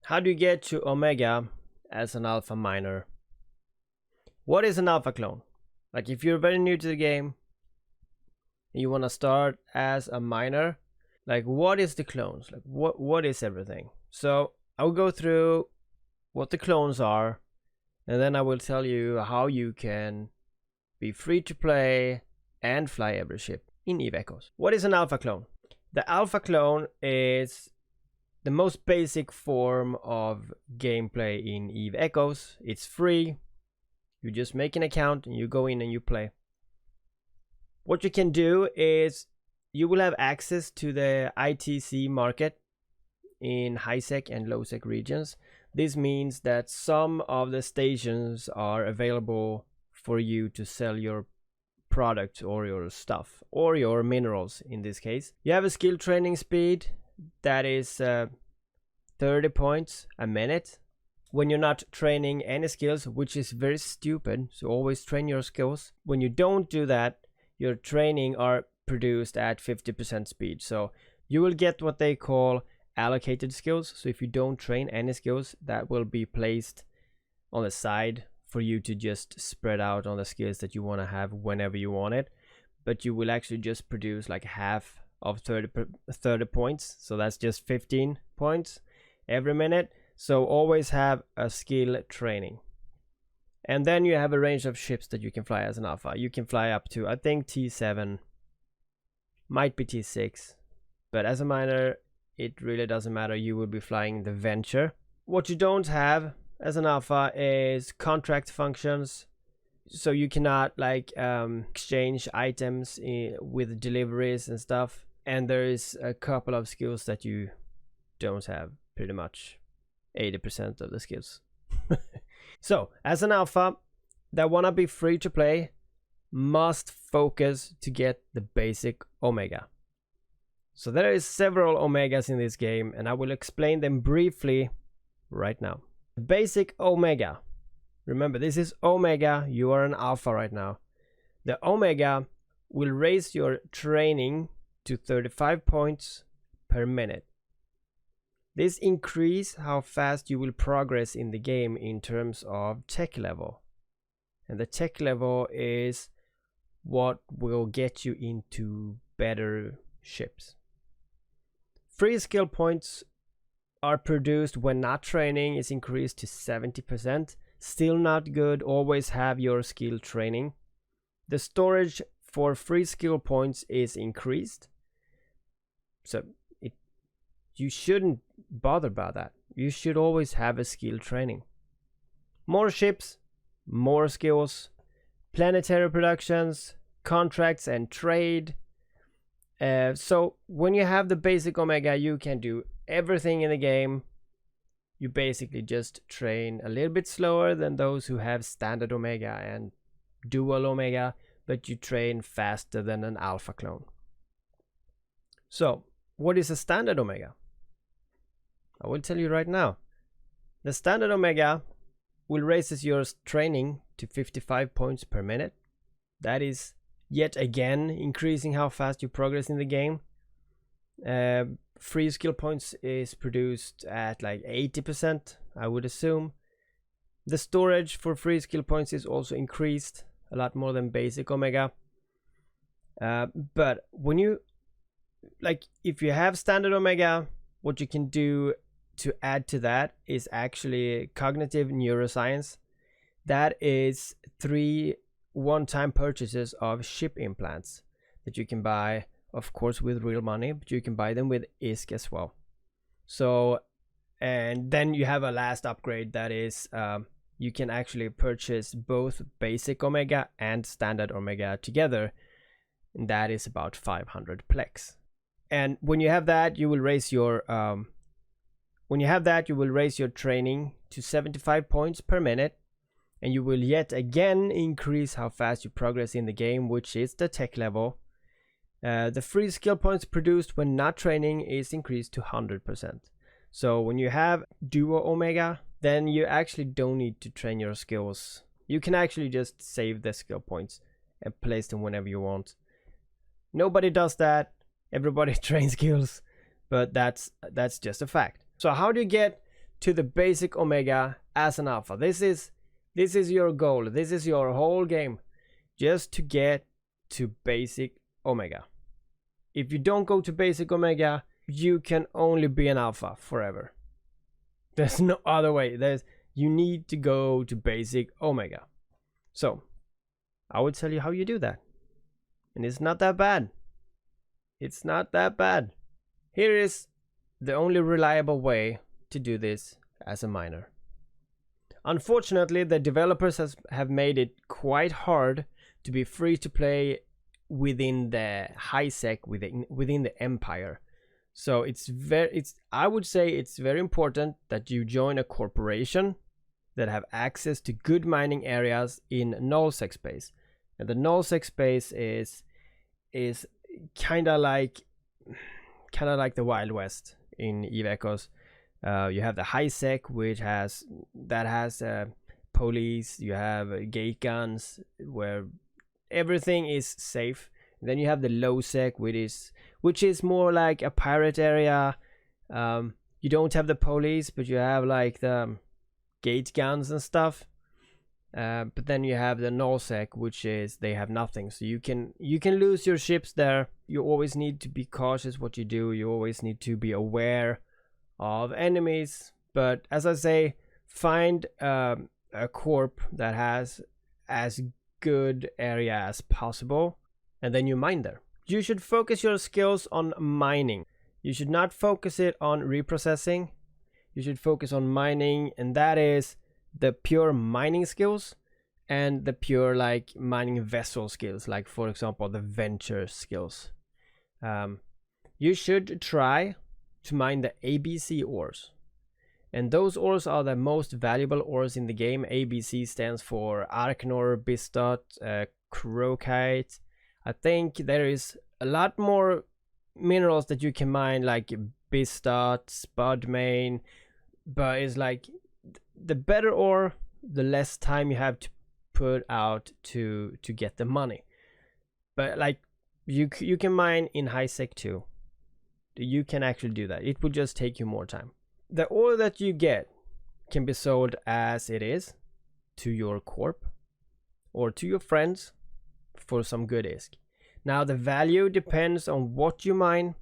How do you get to Omega as an alpha miner? What is an alpha clone? Like, if you're very new to the game and you want to start as a miner, like, what is the clones? Like, what is everything? So I'll go through what the clones are, and then I will tell you how you can be free to play and fly every ship in Eve Echoes. What is an alpha clone? The alpha clone is the most basic form of gameplay in Eve Echoes. It's free. You just make an account and you go in and you play. What you can do is you will have access to the ITC market in high sec and low sec regions. This means that some of the stations are available for you to sell your product or your stuff or your minerals. In this case, you have a skill training speed that is 30 points a minute when you're not training any skills, which is very stupid. So always train your skills. When you don't do that, your training are produced at 50% speed. So you will get what they call allocated skills. So if you don't train any skills, that will be placed on the side for you to just spread out on the skills that you want to have whenever you want it. But you will actually just produce like half of 30 points. So that's just 15 points every minute. So always have a skill training. And then you have a range of ships that you can fly as an alpha. You can fly up to, I think, T7, might be T6. But as a miner, it really doesn't matter. You will be flying the Venture. What you don't have as an alpha is contract functions. So you cannot like exchange items with deliveries and stuff. And there is a couple of skills that you don't have, pretty much 80% of the skills. So as an alpha that wanna be free to play must focus to get the basic Omega. So there is several Omegas in this game, and I will explain them briefly right now. The basic Omega. Remember, this is Omega. You are an alpha right now. The Omega will raise your training to 35 points per minute. This increases how fast you will progress in the game in terms of tech level. And the tech level is what will get you into better ships. Free skill points are produced when not training is increased to 70%. Still not good. Always have your skill training. The storage for free skill points is increased. So you shouldn't bother about that. You should always have a skill training. More ships, more skills, planetary productions, contracts and trade. So when you have the basic Omega, you can do everything in the game. You basically just train a little bit slower than those who have standard Omega and dual Omega, but you train faster than an alpha clone. So what is a standard Omega? I will tell you right now. The standard Omega will raise your training to 55 points per minute. That is yet again increasing how fast you progress in the game. Free skill points is produced at like 80%, I would assume. The storage for free skill points is also increased a lot more than basic Omega. But when you, like, if you have standard Omega, what you can do to add to that is actually cognitive neuroscience. That is 3 one-time purchases of ship implants that you can buy, of course, with real money, but you can buy them with ISK as well. So, and then you have a last upgrade that is you can actually purchase both basic Omega and standard Omega together, and that is about 500 Plex. And when you have that, you will raise your training to 75 points per minute, and you will yet again increase how fast you progress in the game, which is the tech level. The free skill points produced when not training is increased to 100%. So when you have duo Omega, then you actually don't need to train your skills. You can actually just save the skill points and place them whenever you want. Nobody does that. Everybody trains skills, but that's just a fact. So how do you get to the basic Omega as an alpha. This is your goal. This is your whole game, just to get to basic Omega. If you don't go to basic Omega, you can only be an alpha forever. There's no other way. You need to go to basic Omega. So I would tell you how you do that, and it's not that bad. It's not that bad. Here is the only reliable way to do this as a miner. Unfortunately, the developers have made it quite hard to be free to play within the high sec, within the empire. So I would say it's very important that you join a corporation that have access to good mining areas in nullsec space. And the nullsec space is kind of like the Wild West in Eve Echoes. You have the high sec, which has police. You have gate guns where everything is safe. And then you have the low sec, which is more like a pirate area. You don't have the police, but you have like the gate guns and stuff. But then you have the nullsec, which is they have nothing, so you can lose your ships there. You always need to be cautious what you do. You always need to be aware of enemies. But as I say, find a corp that has as good area as possible, and then you mine there. You should focus your skills on mining. You should not focus it on reprocessing. You should focus on mining, and that is the pure mining skills and the pure like mining vessel skills, like for example the venture skills. You should try to mine the ABC ores, and those ores are the most valuable ores in the game. ABC stands for Arknor, Bistot, Crocite. I think there is a lot more minerals that you can mine, like Bistot, Spudmain, but it's like the better ore, the less time you have to put out to get the money. But like you can mine in high sec too. You can actually do that. It will just take you more time. The ore that you get can be sold as it is to your corp or to your friends for some good isk. Now the value depends on what you mine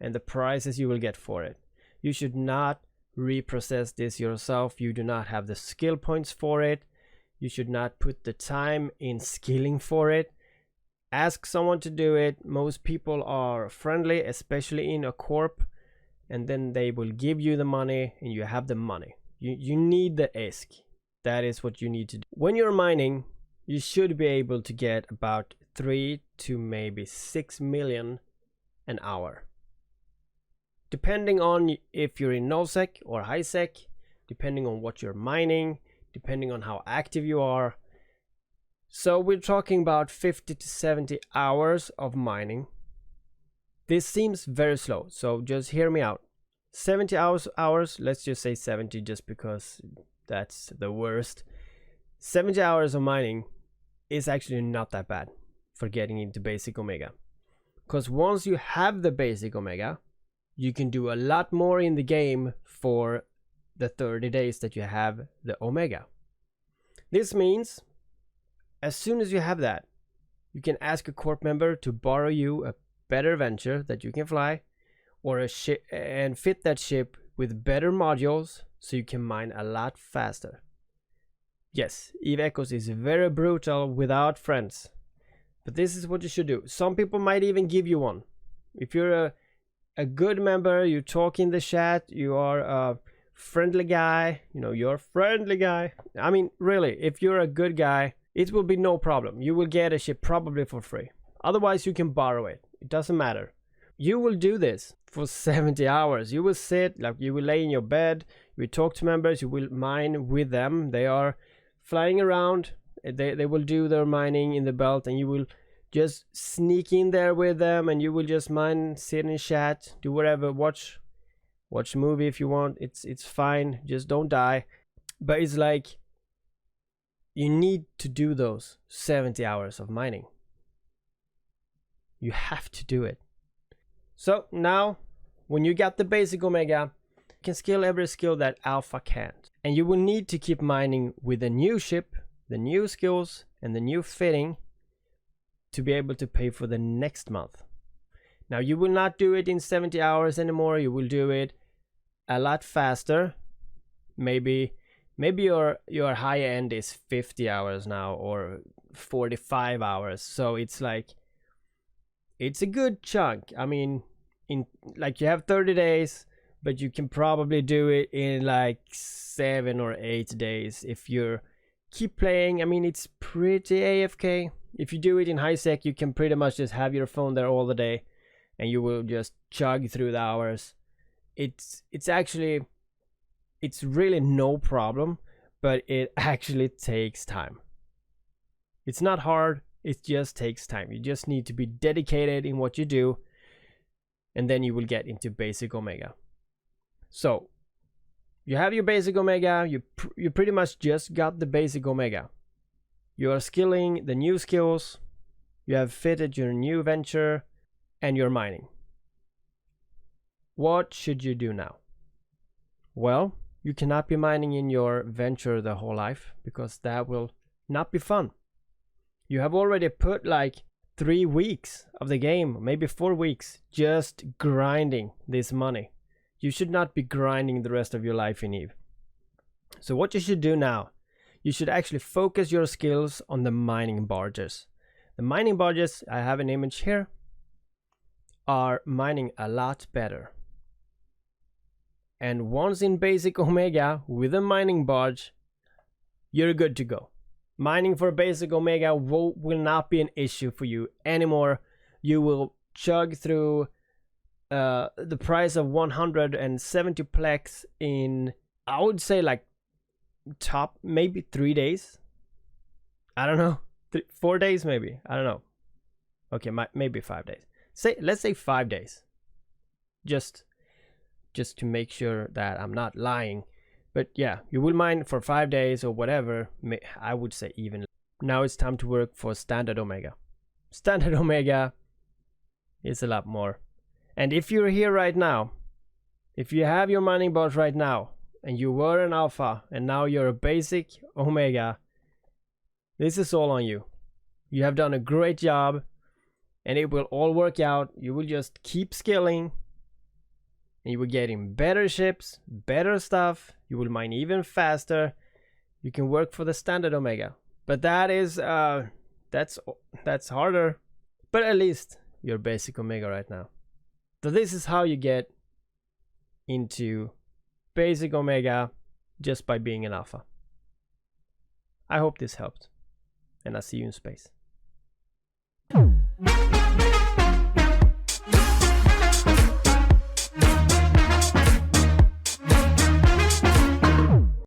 and the prices you will get for it. You should not reprocess this yourself. You do not have the skill points for it. You should not put the time in skilling for it. Ask someone to do it. Most people are friendly, especially in a corp, and then they will give you the money and you have the money. You need the ISK. That is what you need to do. When you're mining, you should be able to get about 3 to maybe 6 million an hour. Depending on if you're in nullsec or highsec, depending on what you're mining, depending on how active you are. So we're talking about 50 to 70 hours of mining. This seems very slow, so just hear me out. 70 hours, let's just say 70 just because that's the worst. 70 hours of mining is actually not that bad for getting into basic Omega. Because once you have the basic Omega, you can do a lot more in the game for the 30 days that you have the Omega. This means as soon as you have that, you can ask a corp member to borrow you a better venture that you can fly, or a ship, and fit that ship with better modules so you can mine a lot faster. Yes, Eve Echoes is very brutal without friends, but this is what you should do. Some people might even give you one. If you're a good member, you talk in the chat, you are a friendly guy, you're a friendly guy. I mean, really, if you're a good guy, it will be no problem. You will get a ship probably for free. Otherwise, you can borrow it. It doesn't matter. You will do this for 70 hours. You will sit, you will lay in your bed, you will talk to members, you will mine with them. They are flying around. They will do their mining in the belt, and you will just sneak in there with them, and you will just mine, sit in chat, do whatever, watch a movie if you want. It's fine. Just don't die. But it's like you need to do those 70 hours of mining. You have to do it. So now, when you got the basic Omega, can skill every skill that alpha can't. And you will need to keep mining with the new ship, the new skills, and the new fitting to be able to pay for the next month. Now you will not do it in 70 hours anymore. You will do it a lot faster. Maybe your high end is 50 hours now, or 45 hours. So it's like, it's a good chunk. I mean, in like, you have 30 days, but you can probably do it in like 7 or 8 days if you keep playing. I mean, it's pretty AFK. If you do it in high sec, you can pretty much just have your phone there all the day and you will just chug through the hours. It's really no problem, but it actually takes time. It's not hard, it just takes time. You just need to be dedicated in what you do, and then you will get into basic Omega. So you have your basic Omega, you pretty much just got the basic Omega. You are skilling the new skills, you have fitted your new venture, and you're mining. What should you do now? Well, you cannot be mining in your venture the whole life, because that will not be fun. You have already put like 3 weeks of the game, maybe 4 weeks, just grinding this money. You should not be grinding the rest of your life in Eve. So what you should do now, you should actually focus your skills on the mining barges. The mining barges, I have an image here, are mining a lot better. And once in basic Omega with a mining barge, you're good to go. Mining for basic Omega will not be an issue for you anymore. You will chug through the price of 170 Plex in, I would say, like top maybe 3 days. I don't know, 4 days maybe. I don't know. Okay, maybe 5 days. Let's say 5 days. Just to make sure that I'm not lying. But yeah, you will mine for 5 days or whatever. I would say even. Now it's time to work for standard Omega. Standard Omega is a lot more. And if you're here right now, if you have your mining bot right now, and you were an alpha, and now you're a basic Omega, this is all on you. You have done a great job, and it will all work out. You will just keep skilling, and you will get in better ships, better stuff. You will mine even faster. You can work for the standard Omega, but that is that's harder. But at least you're basic Omega right now. So this is how you get into basic Omega just by being an alpha. I hope this helped, and I'll see you in space.